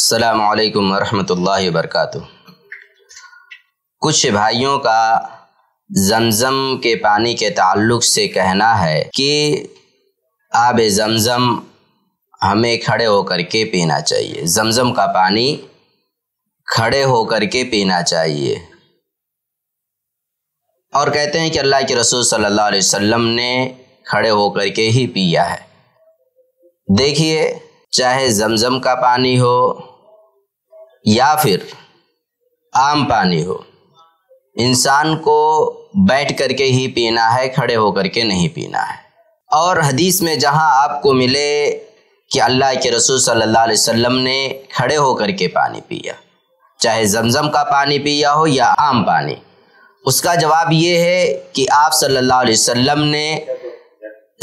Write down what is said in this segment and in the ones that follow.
السلام علیکم ورحمۃ اللہ وبرکاتہ۔ کچھ بھائیوں کا زمزم کے پانی کے تعلق سے کہنا ہے کہ آب زمزم ہمیں کھڑے ہو کر کے پینا چاہیے، زمزم کا پانی کھڑے ہو کر کے پینا چاہیے، اور کہتے ہیں کہ اللہ کے رسول صلی اللہ علیہ وسلم نے کھڑے ہو کر کے ہی پیا ہے۔ دیکھیے، چاہے زمزم کا پانی ہو یا پھر عام پانی ہو، انسان کو بیٹھ کر کے ہی پینا ہے، کھڑے ہو کر کے نہیں پینا ہے۔ اور حدیث میں جہاں آپ کو ملے کہ اللہ کے رسول صلی اللہ علیہ وسلم نے کھڑے ہو کر کے پانی پیا، چاہے زمزم کا پانی پیا ہو یا عام پانی، اس کا جواب یہ ہے کہ آپ صلی اللہ علیہ وسلم نے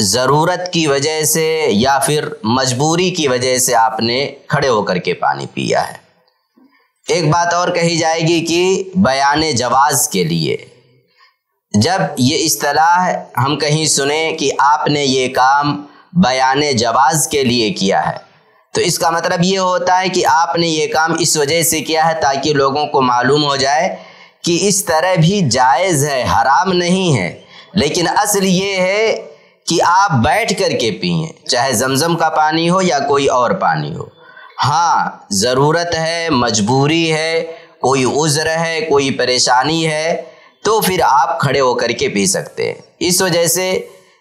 ضرورت کی وجہ سے یا پھر مجبوری کی وجہ سے آپ نے کھڑے ہو کر کے پانی پیا ہے۔ ایک بات اور کہی جائے گی کہ بیان جواز کے لیے جب یہ اصطلاح ہم کہیں سنیں کہ آپ نے یہ کام بیان جواز کے لیے کیا ہے، تو اس کا مطلب یہ ہوتا ہے کہ آپ نے یہ کام اس وجہ سے کیا ہے تاکہ لوگوں کو معلوم ہو جائے کہ اس طرح بھی جائز ہے، حرام نہیں ہے، لیکن اصل یہ ہے کہ آپ بیٹھ کر کے پئیں، چاہے زمزم کا پانی ہو یا کوئی اور پانی ہو۔ ہاں، ضرورت ہے، مجبوری ہے، کوئی عذر ہے، کوئی پریشانی ہے، تو پھر آپ کھڑے ہو کر کے پی سکتے ہیں۔ اس وجہ سے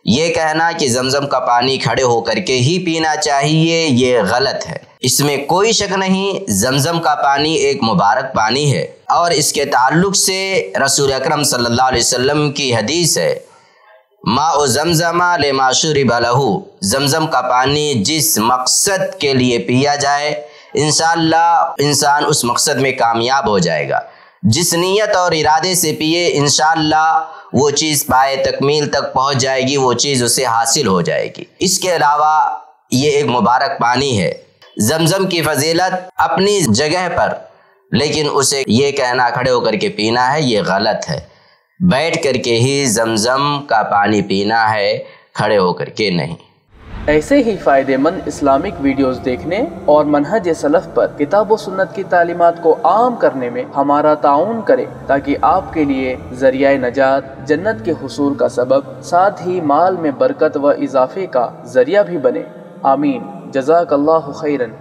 یہ کہنا کہ زمزم کا پانی کھڑے ہو کر کے ہی پینا چاہیے، یہ غلط ہے۔ اس میں کوئی شک نہیں، زمزم کا پانی ایک مبارک پانی ہے، اور اس کے تعلق سے رسول اکرم صلی اللہ علیہ وسلم کی حدیث ہے، ماء زمزم لما شرب لہ، زمزم کا پانی جس مقصد کے لیے پیا جائے انشاءاللہ انسان اس مقصد میں کامیاب ہو جائے گا۔ جس نیت اور ارادے سے پیے انشاءاللہ وہ چیز پائے تکمیل تک پہنچ جائے گی، وہ چیز اسے حاصل ہو جائے گی۔ اس کے علاوہ یہ ایک مبارک پانی ہے۔ زمزم کی فضیلت اپنی جگہ پر، لیکن اسے یہ کہنا کھڑے ہو کر کے پینا ہے، یہ غلط ہے۔ بیٹھ کر کے ہی زمزم کا پانی پینا ہے، کھڑے ہو کر کے نہیں۔ ایسے ہی فائدہ مند اسلامک ویڈیوز دیکھنے اور منہج سلف پر کتاب و سنت کی تعلیمات کو عام کرنے میں ہمارا تعاون کریں، تاکہ آپ کے لیے ذریعہ نجات، جنت کے حصول کا سبب، ساتھ ہی مال میں برکت و اضافے کا ذریعہ بھی بنے۔ آمین۔ جزاک اللہ خیرن۔